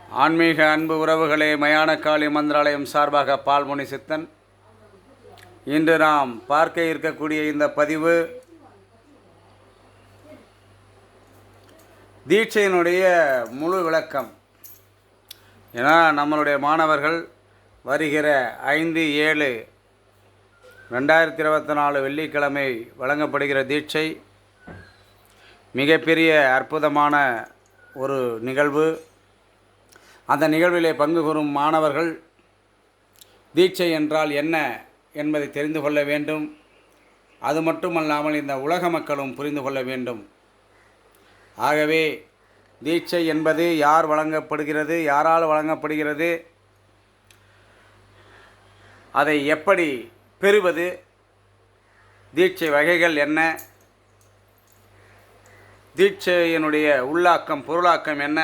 ஆன்மீக அன்பு உறவுகளே, மயானக்காளி மந்திராலயம் சார்பாக பால்முனி சித்தன். இன்று நாம் பார்க்க இருக்கக்கூடிய இந்த பதிவு தீட்சையினுடைய முழு விளக்கம். ஏன்னா நம்மளுடைய மாணவர்கள் வருகிற 5/7/2024 வெள்ளிக்கிழமை வழங்கப்படுகிற தீட்சை மிகப்பெரிய அற்புதமான ஒரு நிகழ்வு. அந்த நிகழ்விலே பங்கு கூறும் மாணவர்கள் தீட்சை என்றால் என்ன என்பதை தெரிந்து கொள்ள வேண்டும். அது மட்டுமல்லாமல் இந்த உலக மக்களும் புரிந்து கொள்ள வேண்டும். ஆகவே தீட்சை என்பது யார் வழங்கப்படுகிறது, யாரால் வழங்கப்படுகிறது, அதை எப்படி பெறுவது, தீட்சை வகைகள் என்ன, தீட்சையினுடைய உள்ளாக்கம் பொருளாக்கம் என்ன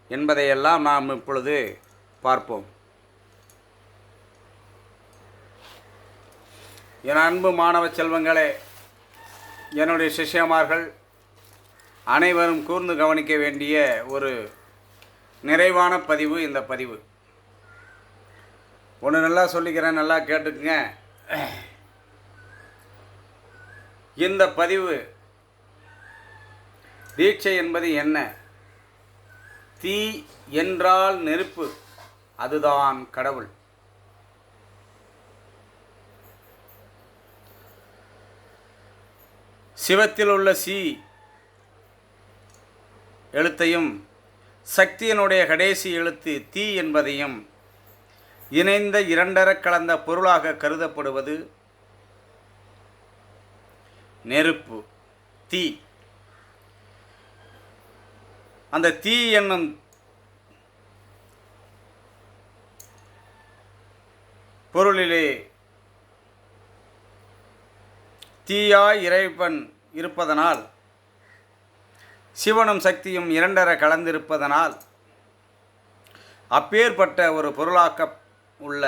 என்பதையெல்லாம் நாம் இப்பொழுது பார்ப்போம். என் அன்பு மாணவ செல்வங்களே, என்னுடைய சிஷ்யமார்கள் அனைவரும் கூர்ந்து கவனிக்க வேண்டிய ஒரு நிறைவான பதிவு இந்த பதிவு. ஒன்று நல்லா சொல்லிக்கிறேன், நல்லா கேட்டுக்குங்க. இந்த பதிவு தீட்சை என்பது என்ன? தீ என்றால் நெருப்பு, அதுதான் கடவுள். சிவத்தில் உள்ள சி எழுத்தையும் சக்தியினுடைய கடைசி எழுத்து தீ என்பதையும் இணைந்த இரண்டர கலந்த பொருளாக கருதப்படுவது நெருப்பு, தீ. அந்த தீ என்னும் பொருளிலே தீயாய் இறைவன் இருப்பதனால், சிவனும் சக்தியும் இரண்டர கலந்திருப்பதனால், அப்பேற்பட்ட ஒரு பொருளாக்க உள்ள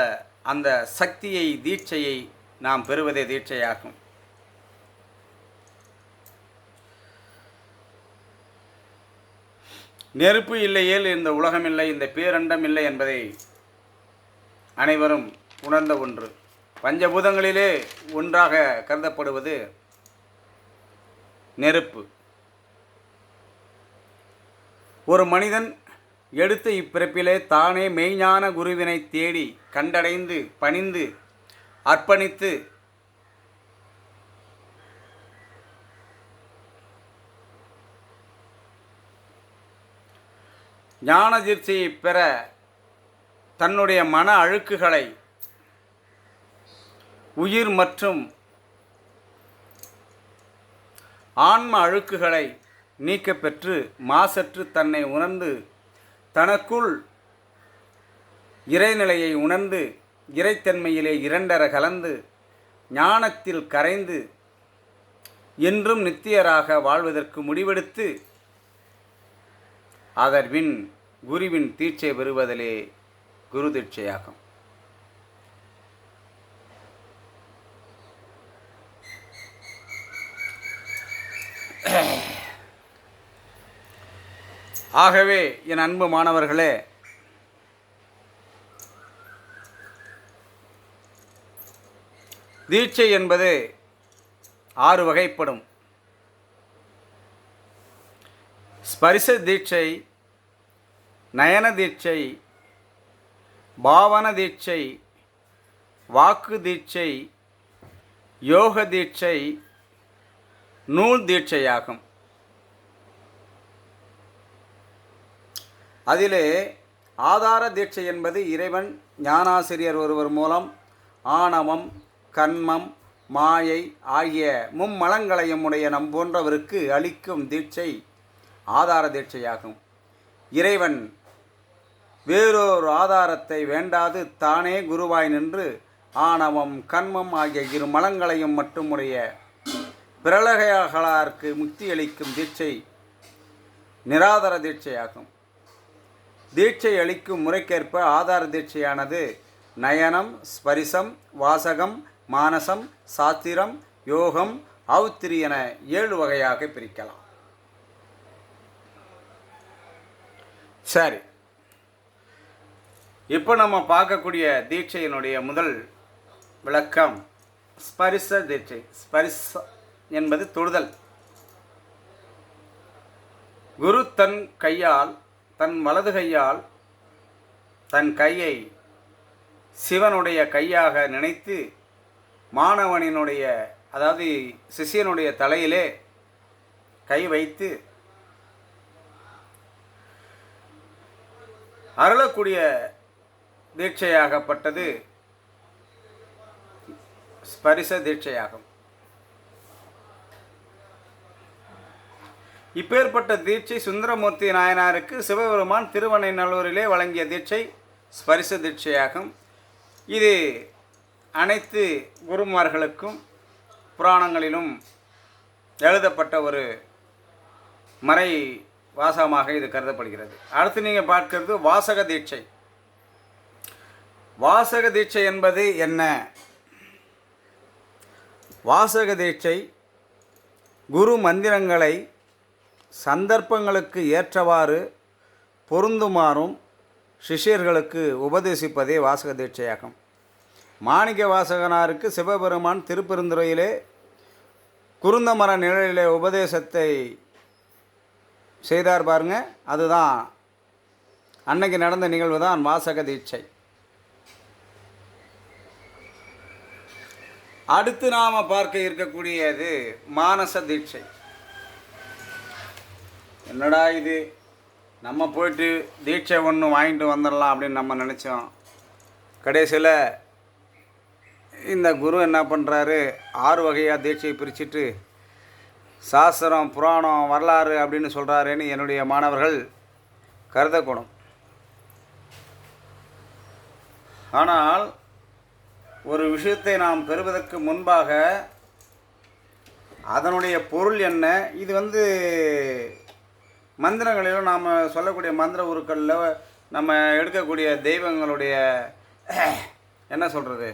அந்த சக்தியை, தீட்சையை நாம் பெறுவதே தீட்சையாகும். நெருப்பு இல்லையேல் இந்த உலகம் இல்லை, இந்த பேரண்டம் இல்லை என்பதை அனைவரும் உணர்ந்த ஒன்று. பஞ்சபூதங்களிலே ஒன்றாக கருதப்படுவது நெருப்பு. ஒரு மனிதன் எடுத்த இப்பிறப்பிலே தானே மெய்ஞான குருவினை தேடி கண்டடைந்து பணிந்து அர்ப்பணித்து ஞான தீட்சையை பெற தன்னுடைய மன அழுக்குகளை, உயிர் மற்றும் ஆன்ம அழுக்குகளை நீக்க பெற்று மாசற்று தன்னை உணர்ந்து தனக்குள் இறைநிலையை உணர்ந்து இறைத்தன்மையிலே இரண்டர கலந்து ஞானத்தில் கரைந்து என்றும் நித்தியராக வாழ்வதற்கு முடிவெடுத்து அதன்பின் குருவின் தீட்சை பெறுவதிலே குரு தீட்சையாகும். ஆகவே என் அன்பு மாணவர்களே, தீட்சை என்பது 6 வகைப்படும். ஸ்பரிச தீட்சை, நயன தீட்சை, பாவன தீட்சை, வாக்கு தீட்சை, யோக தீட்சை, நூல் தீட்சையாகும். அதிலே ஆதார தீட்சை என்பது இறைவன் ஞானாசிரியர் ஒருவர் மூலம் ஆணவம், கன்மம், மாயை ஆகிய மும்மலங்களையும் உடைய நம் போன்றவருக்கு அளிக்கும் தீட்சை ஆதார தீட்சையாகும். இறைவன் வேறொரு ஆதாரத்தை வேண்டாது தானே குருவாய் நின்று ஆணவம், கன்மம் ஆகிய 2 மலங்களையும் மட்டுமுடைய பிரளகையாகளாருக்கு முக்தி அளிக்கும் தீட்சை நிராதார தீட்சையாகும். தீட்சை அளிக்கும் முறைக்கேற்ப ஆதார தீட்சையானது நயனம், ஸ்பரிசம், வாசகம், மானசம், சாத்திரம், யோகம், ஆவுத்திரி என 7 வகையாக பிரிக்கலாம். சரி, இப்போ நம்ம பார்க்கக்கூடிய தீட்சையினுடைய முதல் விளக்கம் ஸ்பரிச தீட்சை. ஸ்பரிச என்பது தொடுதல். குரு தன் கையால், தன் வலது கையால் தன் கையை சிவனுடைய கையாக நினைத்து மாணவனினுடைய, அதாவது சிஷியனுடைய தலையிலே கை வைத்து அருளக்கூடிய தீட்சையாகப்பட்டது ஸ்பரிச தீட்சையாகும். இப்பேற்பட்ட தீட்சை சுந்தரமூர்த்தி நாயனாருக்கு சிவபெருமான் திருவண்ணைநல்லூரிலே வழங்கிய தீட்சை ஸ்பரிச தீட்சையாகும். இது அனைத்து குருமார்களுக்கும் புராணங்களிலும் எழுதப்பட்ட ஒரு மறை வாசகமாக இது கருதப்படுகிறது. அடுத்து நீங்கள் பார்க்கிறது வாசக தீட்சை. வாசக தீட்சை என்பது என்ன? வாசக தீட்சை குரு மந்திரங்களை சந்தர்ப்பங்களுக்கு ஏற்றவாறு பொருந்துமாறும் சிஷ்யர்களுக்கு உபதேசிப்பதே வாசக தீட்சையாகும். மாணிக்க வாசகனாருக்கு சிவபெருமான் திருப்பெருந்துறையிலே குருந்தமர நிழலிலே உபதேசத்தை செய்தார் பாருங்க. அதுதான் அன்னைக்கு நடந்த நிகழ்வு தான் வாசக தீட்சை. அடுத்து நாம் பார்க்க இருக்கக்கூடியது மானச தீட்சை. என்னடா இது, நம்ம போயிட்டு தீட்சை ஒன்று வாங்கிட்டு வந்துடலாம் அப்படின்னு நம்ம நினச்சோம். கடைசியில் இந்த குரு என்ன பண்ணுறாரு, 6 வகையாக தீட்சையை பிரிச்சுட்டு சாஸ்திரம், புராணம், வரலாறு அப்படின்னு சொல்கிறாருன்னு என்னுடைய மாணவர்கள் கருதக்கூடும். ஆனால் ஒரு விஷயத்தை நாம் பெறுவதற்கு முன்பாக அதனுடைய பொருள் என்ன, இது மந்திரங்களிலும் நாம் சொல்லக்கூடிய மந்திர உருக்களில் நம்ம எடுக்கக்கூடிய தெய்வங்களுடைய என்ன சொல்கிறது,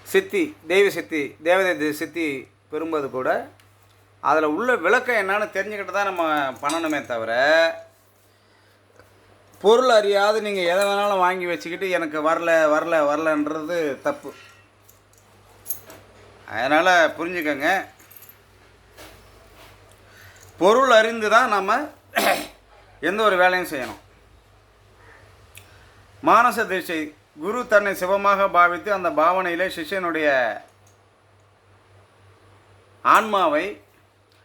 சித்தி, தெய்வ சித்தி, தேவதை சித்தி பெறும்போது கூட அதில் உள்ள விளக்கம் என்னன்னு தெரிஞ்சுக்கிட்டு தான் நம்ம பண்ணணுமே தவிர, பொருள் அறியாது நீங்கள் எதை வேணாலும் வாங்கி வச்சுக்கிட்டு எனக்கு வரலன்றது தப்பு. அதனால் புரிஞ்சுக்கங்க, பொருள் அறிந்து தான் நம்ம எந்த ஒரு வேலையும் செய்யணும். மானச தீட்சை குரு தன்னை சிவமாக பாவித்து அந்த பாவனையிலே சிஷ்யனுடைய ஆன்மாவை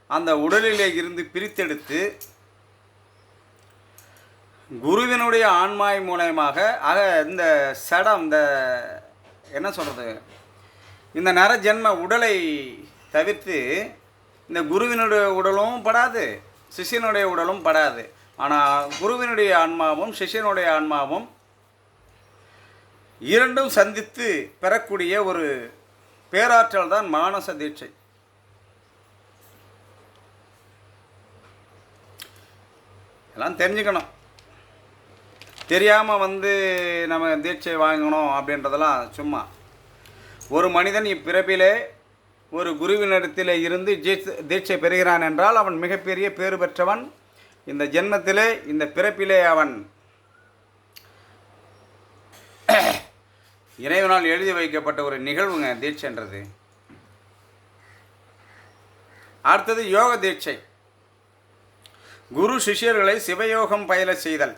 அந்த உடலிலே இருந்து பிரித்தெடுத்து குருவினுடைய ஆன்மாய் மூலயமாக இந்த சடம், இந்த என்ன சொல்கிறது, இந்த நரஜென்ம உடலை தவிர்த்து இந்த குருவினுடைய உடலும் படாது, சிஷ்யனுடைய உடலும் படாது. ஆனால் குருவினுடைய ஆன்மாவும் சிஷ்யனுடைய ஆன்மாவும் இரண்டும் சந்தித்து பெறக்கூடிய ஒரு பேராற்றல் தான் மானச தீட்சை. எல்லாம் தெரிஞ்சுக்கணும். தெரியாமல் நம்ம தீட்சை வாங்கணும் அப்படின்றதெல்லாம் சும்மா. ஒரு மனிதன் இப்பிறப்பிலே ஒரு குருவினிடத்தில் இருந்து தீட்சை பெறுகிறான் என்றால் அவன் மிகப்பெரிய பேறு பெற்றவன். இந்த ஜென்மத்திலே, இந்த பிறப்பிலே அவன் இறைவனால் எழுதி வைக்கப்பட்ட ஒரு நிகழ்வுங்க தீட்சைன்றது. அடுத்தது யோக தீட்சை. குரு சிஷ்யர்களை சிவயோகம் பயில செய்தல்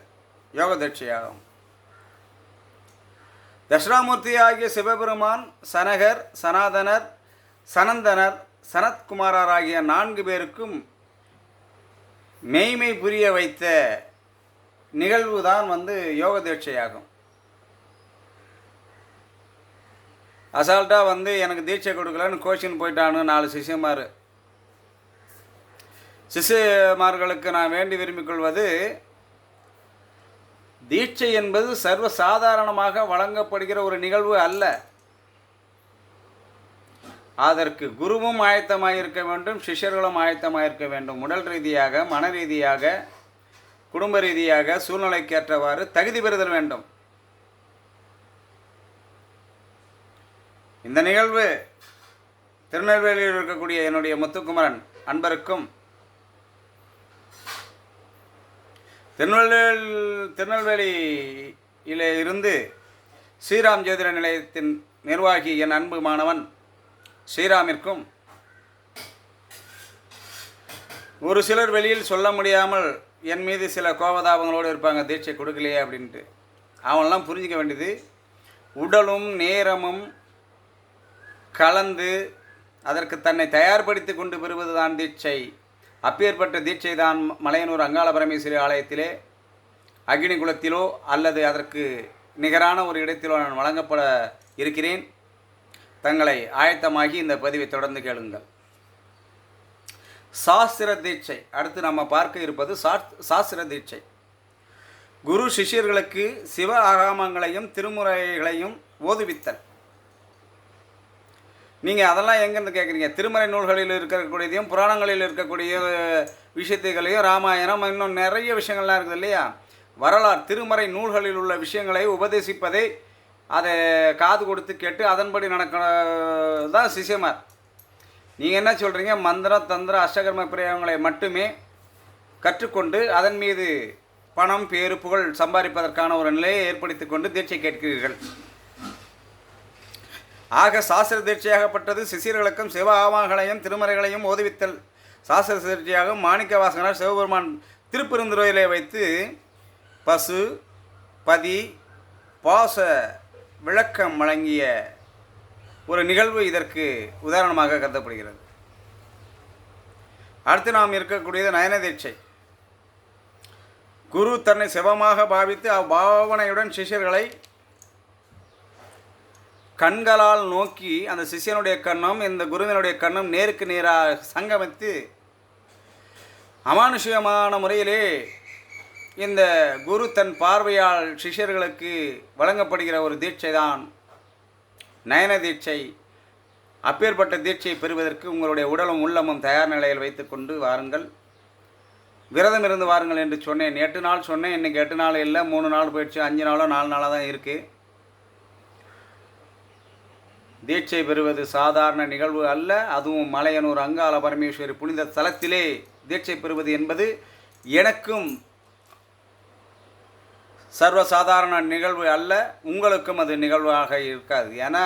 யோக தீட்சையாகும். தட்சிணாமூர்த்தி ஆகிய சிவபெருமான் சனகர், சனாதனர், சனந்தனர், சனத்குமாரர் ஆகிய 4 பேருக்கும் மெய்மை புரிய வைத்த நிகழ்வு தான் யோக தீட்சையாகும். அசால்ட்டாக எனக்கு தீட்சை கொடுக்கலன்னு கோச்சின்னு போயிட்டானு 4 சிஷ்யமார்களுக்கு நான் வேண்டி விரும்பிக் கொள்வது, தீட்சை என்பது சர்வ சாதாரணமாக வழங்கப்படுகிற ஒரு நிகழ்வு அல்ல. அதற்கு குருவும் ஆயத்தமாக இருக்க வேண்டும், சிஷ்யர்களும் ஆயத்தமாக இருக்க வேண்டும். உடல் ரீதியாக, மன ரீதியாக, குடும்ப ரீதியாக, சூழ்நிலைக்கேற்றவாறு தகுதி பெறுதல் வேண்டும். இந்த நிகழ்வு திருநெல்வேலியில் இருக்கக்கூடிய என்னுடைய முத்துக்குமரன் அன்பருக்கும், திருநெல்வேலி இருந்து ஸ்ரீராம் ஜோதிட நிலையத்தின் நிர்வாகி என் அன்பு மாணவன் ஸ்ரீராமிற்கும், ஒரு சிலர் வெளியில் சொல்ல முடியாமல் என் மீது சில கோபதாபங்களோடு இருப்பாங்க, தீட்சை கொடுக்கலையே அப்படின்ட்டு. அவனெல்லாம் புரிஞ்சிக்க வேண்டியது, உடலும் நேரமும் கலந்து அதற்கு தன்னை தயார்படுத்தி கொண்டு பெறுவது தான் தீட்சை. அப்பேற்பட்ட தீட்சை தான் மலையனூர் அங்காள பரமேஸ்வரி ஆலயத்திலே அக்னி குலத்திலோ அல்லது அதற்கு நிகரான ஒரு இடத்திலோ நான் வழங்கப்பட இருக்கிறேன். தங்களை ஆயத்தமாகி இந்த பதிவை தொடர்ந்து கேளுங்கள். சாஸ்திர தீட்சை. அடுத்து நம்ம பார்க்க இருப்பது சாஸ்திர தீட்சை. குரு சிஷ்யர்களுக்கு சிவ ஆகமங்களையும் திருமுறைகளையும் ஓதுவித்தல். நீங்கள் அதெல்லாம் எங்கேருந்து கேட்குறீங்க? திருமறை நூல்களில் இருக்கக்கூடியதையும் புராணங்களில் இருக்கக்கூடிய விஷயத்தைகளையும், ராமாயணம், இன்னும் நிறைய விஷயங்கள்லாம் இருக்குது இல்லையா? வரலாறு திருமறை நூல்களில் உள்ள விஷயங்களை உபதேசிப்பதை, அதை காது கொடுத்து கேட்டு அதன்படி நடக்கிறதான் சிஷ்யமார். நீங்கள் என்ன சொல்கிறீங்க? மந்திரம், தந்திர, அஷ்டகர்ம பிரயோகங்களை மட்டுமே கற்றுக்கொண்டு அதன் மீது பணம், பேரு, புகழ் சம்பாதிப்பதற்கான ஒரு நிலையை ஏற்படுத்தி கொண்டு தீட்சை கேட்கிறீர்கள். ஆக சாஸ்திர தீட்சையாகப்பட்டது சிஷியர்களுக்கும் சிவ ஆவாகங்களையும் திருமறைகளையும் ஓதுவித்தல். சாஸ்திர தீட்சையாக மாணிக்க வாசகனார் சிவபெருமான் திருப்பெருந்துறையிலே வைத்து பசு, பதி, பாச விளக்கம் வழங்கிய ஒரு நிகழ்வு இதற்கு உதாரணமாக கருதப்படுகிறது. அடுத்து நாம் இருக்கக்கூடியது நயன தீட்சை. குரு தன்னை சிவமாக பாவித்து அவ்பாவனையுடன் சிஷ்யர்களை கண்களால் நோக்கி, அந்த சிஷ்யனுடைய கண்ணும் இந்த குருவினுடைய கண்ணும் நேருக்கு நேராக சங்கமித்து அமானுஷ்யமான முறையிலே இந்த குரு தன் பார்வையால் சிஷ்யர்களுக்கு வழங்கப்படுகிற ஒரு தீட்சை தான் நயன தீட்சை. அப்பேற்பட்ட தீட்சையை பெறுவதற்கு உங்களுடைய உடலும் உள்ளமும் தயார் நிலையில் வைத்துக்கொண்டு வாருங்கள். விரதம் இருந்து வாருங்கள் என்று சொன்னேன். 8 நாள் சொன்னேன், இன்றைக்கி 8 நாள் இல்லை, 3 நாள் போயிடுச்சு, 5 நாளோ 4 நாளாக தான் இருக்குது. தீட்சை பெறுவது சாதாரண நிகழ்வு அல்ல. அதுவும் மலையனூர் அங்காள பரமேஸ்வரி புனித தலத்திலே தீட்சை பெறுவது என்பது எனக்கும் சர்வசாதாரண நிகழ்வு அல்ல, உங்களுக்கும் அது நிகழ்வாக இருக்காது. ஏன்னா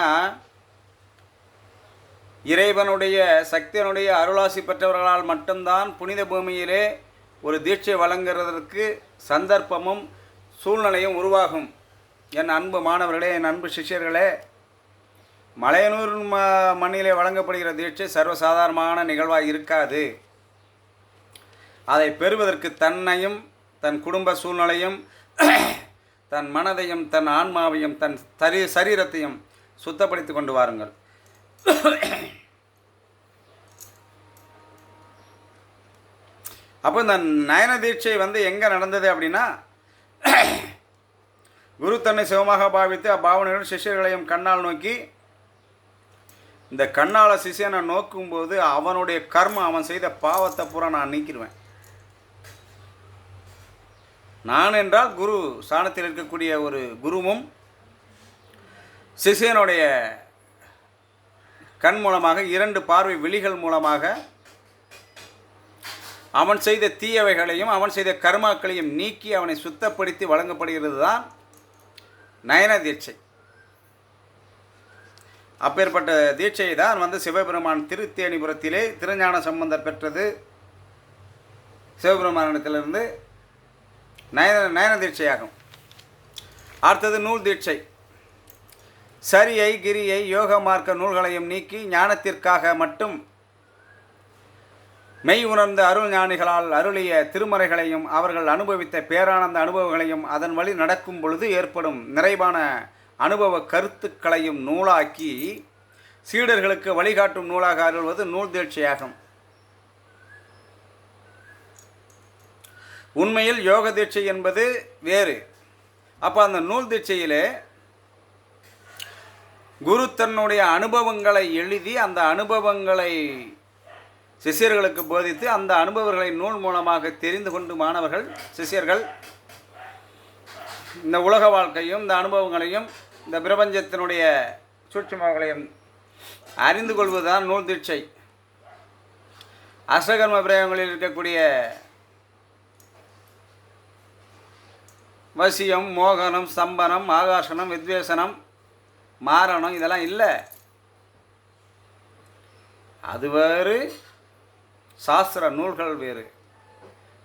இறைவனுடைய சக்தியனுடைய அருளாசி பெற்றவர்களால் மட்டும்தான் புனித பூமியிலே ஒரு தீட்சை வழங்குறதற்கு சந்தர்ப்பமும் சூழ்நிலையும் உருவாகும். என் அன்பு மாணவர்களே, என் அன்பு சிஷ்யர்களே, மலையனூர் மண்ணிலே வழங்கப்படுகிற தீட்சை சர்வசாதாரணமான நிகழ்வாக இருக்காது. அதை பெறுவதற்கு தன்னையும் தன் குடும்ப சூழ்நிலையும் தன் மனதையும் தன் ஆன்மாவையும் தன் சரீரத்தையும் சுத்தப்படுத்தி கொண்டு வாருங்கள். அப்போ இந்த நயன தீட்சை எங்கே நடந்தது அப்படின்னா, குரு தன்னை சிவமாக பாவித்து அப்பாவனையுடன் சிஷ்யர்களையும் கண்ணால் நோக்கி, இந்த கண்ணால் சிஷியனை நோக்கும்போது அவனுடைய கர்மம், அவன் செய்த பாவத்தை பூரா நான் நீக்கிடுவேன். நான் என்றால் குரு ஸ்தானத்தில் இருக்கக்கூடிய ஒரு குருவும் சிஷியனுடைய கண் மூலமாக 2 பார்வை விழிகள் மூலமாக அவன் செய்த தீயவைகளையும் அவன் செய்த கர்மாக்களையும் நீக்கி அவனை சுத்தப்படுத்தி வழங்கப்படுகிறது தான் நயன தீட்சை. அப்பேற்பட்ட தீட்சையை தான் சிவபெருமான் திருத்தேனிபுரத்திலே திருஞான சம்பந்தர் பெற்றது. சிவபெருமானிடத்திலிருந்து நயன தீட்சையாகும். அடுத்தது நூல் தீட்சை. சரியை, கிரியை, யோக மார்க்க நூல்களையும் நீக்கி ஞானத்திற்காக மட்டும் மெய் உணர்ந்த அருள் ஞானிகளால் அருளிய திருமறைகளையும் அவர்கள் அனுபவித்த பேரானந்த அனுபவங்களையும் அதன் வழி நடக்கும் பொழுது ஏற்படும் நிறைவான அனுபவ கருத்துக்களையும் நூலாக்கி சீடர்களுக்கு வழிகாட்டும் நூலாக அருள்வது நூல் தீட்சையாகும். உண்மையில் யோக தீட்சை என்பது வேறு. அப்போ அந்த நூல் தீட்சையிலே குரு தன்னுடைய அனுபவங்களை எழுதி அந்த அனுபவங்களை சிஷ்யர்களுக்கு போதித்து அந்த அனுபவங்களை நூல் மூலமாக தெரிந்து கொண்டு மாணவர்கள் சிஷ்யர்கள் இந்த உலக வாழ்க்கையும் இந்த அனுபவங்களையும் இந்த பிரபஞ்சத்தினுடைய சூட்சுமங்களையும் அறிந்து கொள்வதுதான் நூல் தீட்சை. அஷ்டகர்ம பிரயோகங்களில் இருக்கக்கூடிய வசியம், மோகனம், ஸ்தம்பனம், ஆகாசனம், வித்வேசனம், மாரணம் இதெல்லாம் இல்லை. அது வேறு, சாஸ்திர நூல்கள் வேறு.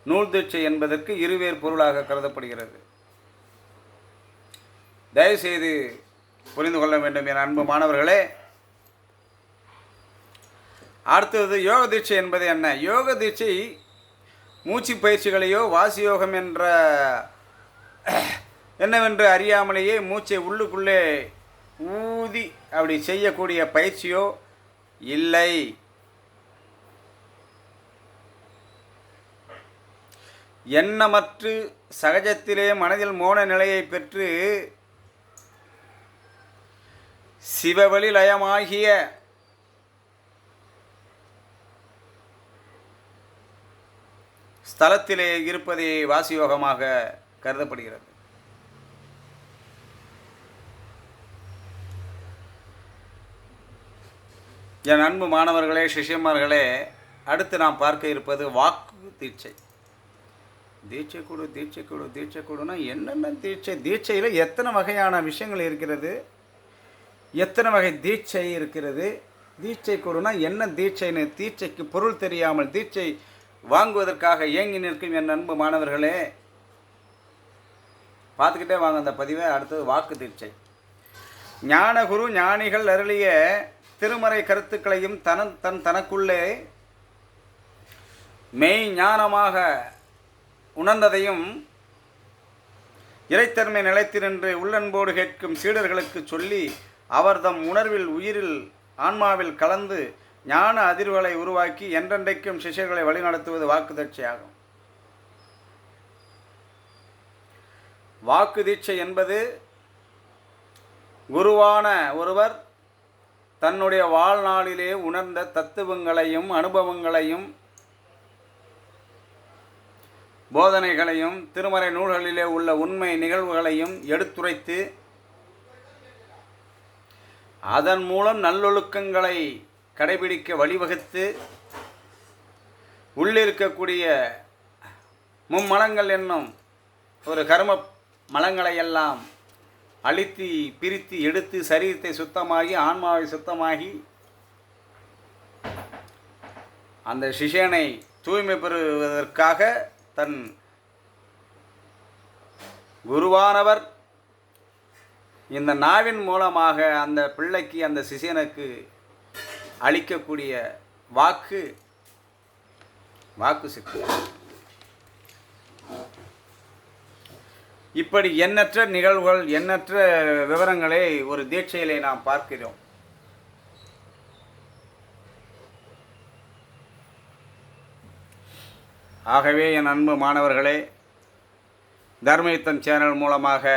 நூல் தீட்சை என்பதற்கு இருவேறு பொருளாக கருதப்படுகிறது. தயவுசெய்து புரிந்து கொள்ள வேண்டும் என் அன்பு மாணவர்களே. அடுத்தது யோக தீட்சை என்பது என்ன? யோக தீட்சை மூச்சு பயிற்சிகளையோ வாசியோகம் என்ற என்னவென்று அறியாமலேயே மூச்சை உள்ளுக்குள்ளே ஊதி அப்படி செய்யக்கூடிய பயிற்சியோ இல்லை. எண்ணமற்று சகஜத்திலே மனதில் மோன நிலையை பெற்று சிவவழி லயமாகிய ஸ்தலத்திலே இருப்பதே வாசியோகமாக கருதப்படுகிறது. என் அன்பு மாணவர்களே, சிஷ்யமார்களே, அடுத்து நாம் பார்க்க இருப்பது வாக்கு தீட்சை. தீட்சை கொடு, தீட்சை கொடு, தீட்சை கொடுனா என்னென்ன தீட்சை? தீட்சையில் எத்தனை வகையான விஷயங்கள் இருக்கிறது, எத்தனை வகை தீட்சை இருக்கிறது? தீட்சை கொடுனா என்ன தீட்சைன்னு தீட்சைக்கு பொருள் தெரியாமல் தீட்சை வாங்குவதற்காக ஏங்கி நிற்கும் என் அன்பு மாணவர்களே, பார்த்துக்கிட்டே வாங்க அந்த பதிவை. அடுத்தது வாக்கு தீட்சை. ஞானகுரு ஞானிகள் அருளிய திருமறை கருத்துக்களையும் தனக்குள்ளே மெய் ஞானமாக உணர்ந்ததையும் இறைத்தன்மை நிலைத்து நின்று உள்ளன்போடு கேட்கும் சீடர்களுக்கு சொல்லி அவர்தம் உணர்வில் உயிரில் ஆன்மாவில் கலந்து ஞான அதிர்வுகளை உருவாக்கி என்றென்றைக்கும் சிஷ்யர்களை வழிநடத்துவது வாக்கு தீட்சையாகும். வாக்கு தீட்சை என்பது குருவான ஒருவர் தன்னுடைய வாழ்நாளிலே உணர்ந்த தத்துவங்களையும் அனுபவங்களையும் போதனைகளையும் திருமறை நூல்களிலே உள்ள உண்மை நிகழ்வுகளையும் எடுத்துரைத்து அதன் மூலம் நல்லொழுக்கங்களை கடைபிடிக்க வழிவகுத்து உள்ளிருக்கக்கூடிய மும்மலங்கள் என்னும் ஒரு கர்ம மலங்களையெல்லாம் அழித்து பிரித்து எடுத்து சரீரத்தை சுத்தமாகி ஆன்மாவை சுத்தமாகி அந்த சிஷ்யனை தூய்மை பெறுவதற்காக தன் குருவானவர் இந்த நாவின் மூலமாக அந்த பிள்ளைக்கு அந்த சிஷ்யனுக்கு அளிக்கக்கூடிய வாக்கு சக்தி. இப்படி எண்ணற்ற நிகழ்வுகள், எண்ணற்ற விவரங்களை ஒரு தீட்சையிலே நாம் பார்க்கிறோம். ஆகவே என் அன்பு மாணவர்களே, தர்மயுத்தம் சேனல் மூலமாக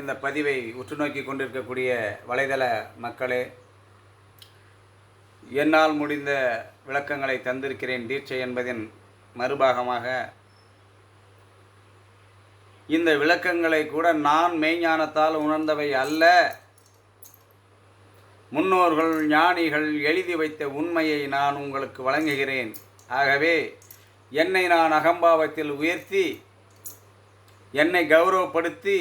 இந்த பதிவை உற்று நோக்கி கொண்டிருக்கக்கூடிய வலைதள மக்களே, என்னால் முடிந்த விளக்கங்களை தந்திருக்கிறேன். தீட்சை என்பதின் மறுபாகமாக இந்த விளக்கங்களை கூட நான் மெய்ஞானத்தால் உணர்ந்தவை அல்ல, முன்னோர்கள் ஞானிகள் எழுதி வைத்த உண்மையை நான் உங்களுக்கு வழங்குகிறேன். ஆகவே என்னை நான் அகம்பாவத்தில் உயர்த்தி, என்னை கௌரவப்படுத்தி,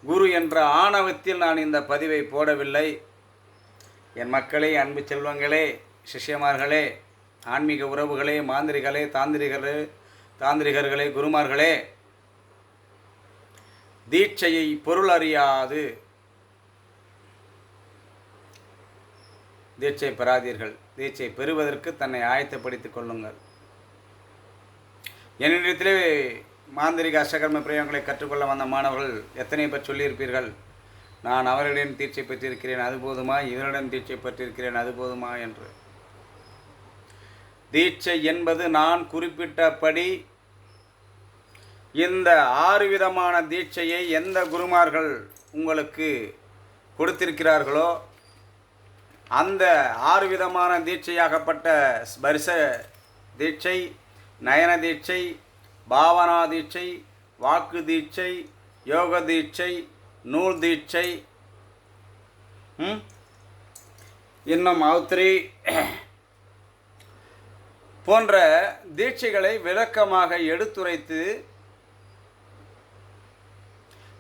குரு என்ற ஆணவத்தில் நான் இந்த பதிவை போடவில்லை. என் மக்களே, அன்பு செல்வங்களே, சிஷ்யமார்களே, ஆன்மீக உறவுகளே, மாந்திரிகளே, தாந்திரிகர்களே, குருமார்களே, தீட்சையை பொருள் அறியாது தீட்சை பெறாதீர்கள். தீட்சை பெறுவதற்கு தன்னை ஆயத்தப்படுத்திக் கொள்ளுங்கள். என்னிடத்திலே மாந்திரிக அஷ்டகர்ம பிரயோகங்களை கற்றுக்கொள்ள வந்த மாணவர்கள் எத்தனை பேர் சொல்லியிருப்பீர்கள், நான் அவர்களிடம் தீட்சை பெற்றிருக்கிறேன் அது போதுமா, இவரிடம் தீட்சை பெற்றிருக்கிறேன் அது போதுமா என்று. தீட்சை என்பது நான் குறிப்பிட்டபடி இந்த 6 விதமான தீட்சையை எந்த குருமார்கள் உங்களுக்கு கொடுத்திருக்கிறார்களோ அந்த 6 விதமான தீட்சையாகப்பட்ட ஸ்பர்ச தீட்சை, நயன தீட்சை, பாவனா தீட்சை, வாக்கு தீட்சை, யோக தீட்சை, நூல் தீட்சை, இன்னும் ஆவுத்திரி போன்ற தீட்சைகளை விளக்கமாக எடுத்துரைத்து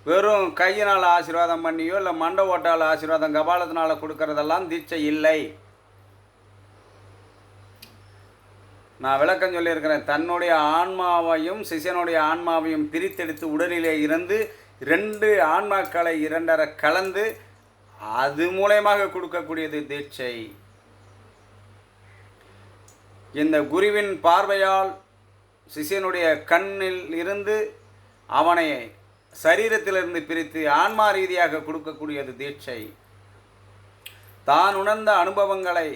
வெறும் கையினால் ஆசீர்வாதம் பண்ணியோ இல்லை மண்டை ஓட்டால் ஆசீர்வாதம் கபாலத்தினால் கொடுக்கறதெல்லாம் தீட்சை இல்லை. நான் விளக்கம் சொல்லியிருக்கிறேன். தன்னுடைய ஆன்மாவையும் சிஷியனுடைய ஆன்மாவையும் பிரித்தெடுத்து உடலிலே இருந்து 2 ஆன்மாக்களை 2 கலந்து அது மூலயமாக கொடுக்கக்கூடியது தீட்சை. இந்த குருவின் பார்வையால் சிஷியனுடைய கண்ணில் இருந்து அவனை சரீரத்திலிருந்து பிரித்து ஆன்மா ரீதியாக கொடுக்கக்கூடியது தீட்சை. தான் உணர்ந்த அனுபவங்களை,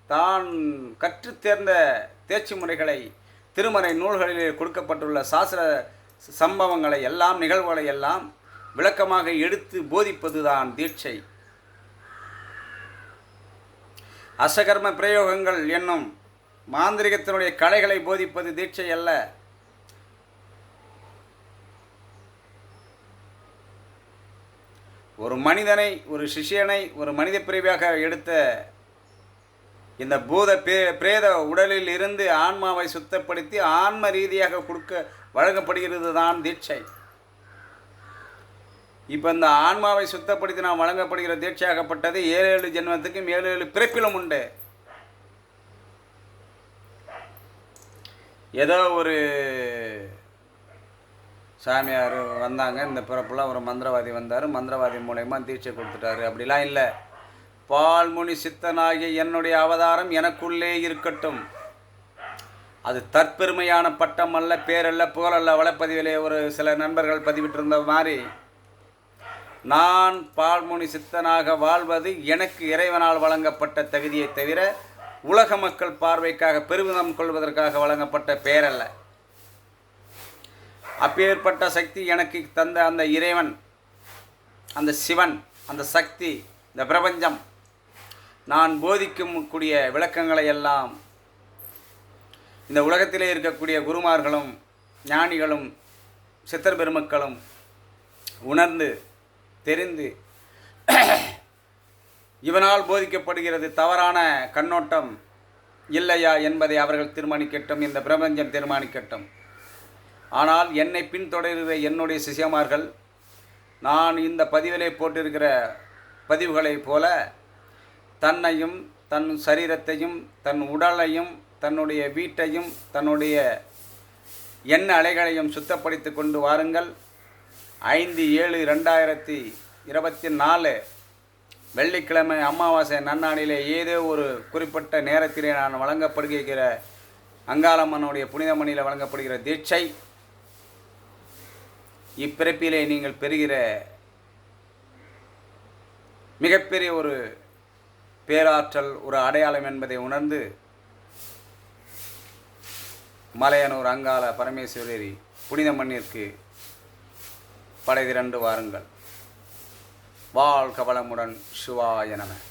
தான் கற்றுத் தேர்ந்த தேர்ச்சி முறைகளை, திருமறை நூல்களிலே கொடுக்கப்பட்டுள்ள சாஸ்திர சம்பவங்களை எல்லாம், நிகழ்வுகளை எல்லாம் விளக்கமாக எடுத்து போதிப்பது தான் தீட்சை. அசகர்ம பிரயோகங்கள் என்னும் மாந்திரிகத்தினுடைய கலைகளை போதிப்பது தீட்சை அல்ல. ஒரு மனிதனை, ஒரு சிஷியனை ஒரு மனித பிரிவாக எடுத்த இந்த பூத பிரேத உடலில் இருந்து ஆன்மாவை சுத்தப்படுத்தி ஆன்ம ரீதியாக வழங்கப்படுகிறது தான் தீட்சை. இப்போ இந்த ஆன்மாவை சுத்தப்படுத்தி நாம் வழங்கப்படுகிற தீட்சையாகப்பட்டது 7 ஜென்மத்துக்கும் 7 பிறப்பிலும் உண்டு. ஏதோ ஒரு சாமியார் வந்தாங்க, இந்த பிறப்பில் ஒரு மந்திரவாதி வந்தார், மந்திரவாதி மூலயமா தீட்சை கொடுத்துட்டாரு, அப்படிலாம் இல்லை. பால்முனி சித்தனாகிய என்னுடைய அவதாரம் எனக்குள்ளே இருக்கட்டும். அது தற்பெருமையான பட்டம் அல்ல, பேரல்ல, புகழல்ல. வலைப்பதிவிலே ஒரு சில நண்பர்கள் பதிவிட்டிருந்த மாதிரி, நான் பால்முனி சித்தனாக வாழ்வது எனக்கு இறைவனால் வழங்கப்பட்ட தகுதியை தவிர உலக மக்கள் பார்வைக்காக பெருமிதம் கொள்வதற்காக வழங்கப்பட்ட பேரல்ல. அப்பேற்பட்ட சக்தி எனக்கு தந்த அந்த இறைவன், அந்த சிவன், அந்த சக்தி, இந்த பிரபஞ்சம் நான் போதிக்கும் கூடிய விளக்கங்களை எல்லாம் இந்த உலகத்திலே இருக்கக்கூடிய குருமார்களும் ஞானிகளும் சித்தர் பெருமக்களும் உணர்ந்து தெரிந்து இவனால் போதிக்கப்படுகிறது தவறான கண்ணோட்டம் இல்லையா என்பதை அவர்கள் தீர்மானிக்கட்டும், இந்த பிரபஞ்சம் தீர்மானிக்கட்டும். ஆனால் என்னை பின்தொடர்கிற என்னுடைய சிஷ்யமார்கள் நான் இந்த பதிவிலே போட்டிருக்கிற பதிவுகளைப் போல தன்னையும், தன் சரீரத்தையும், தன் உடலையும், தன்னுடைய வீட்டையும், தன்னுடைய எண்ண அலைகளையும் சுத்தப்படுத்தி கொண்டு வாருங்கள். 5/7/2024 வெள்ளிக்கிழமை அமாவாசை நன்னாளிலே ஏதோ ஒரு குறிப்பிட்ட நேரத்திலே நான் வழங்கப்படுகிற அங்காளம்மனுடைய புனிதமணியில் வழங்கப்படுகிற தீட்சை இப்பிறப்பிலே நீங்கள் பெறுகிற மிகப்பெரிய ஒரு பேராற்றல், ஒரு அடையாளம் என்பதை உணர்ந்து மலையனூர் அங்காள பரமேஸ்வரி புனித மண்ணிற்கு படை திரண்டு வாருங்கள். வாழ்க வளமுடன். சிவாய நம.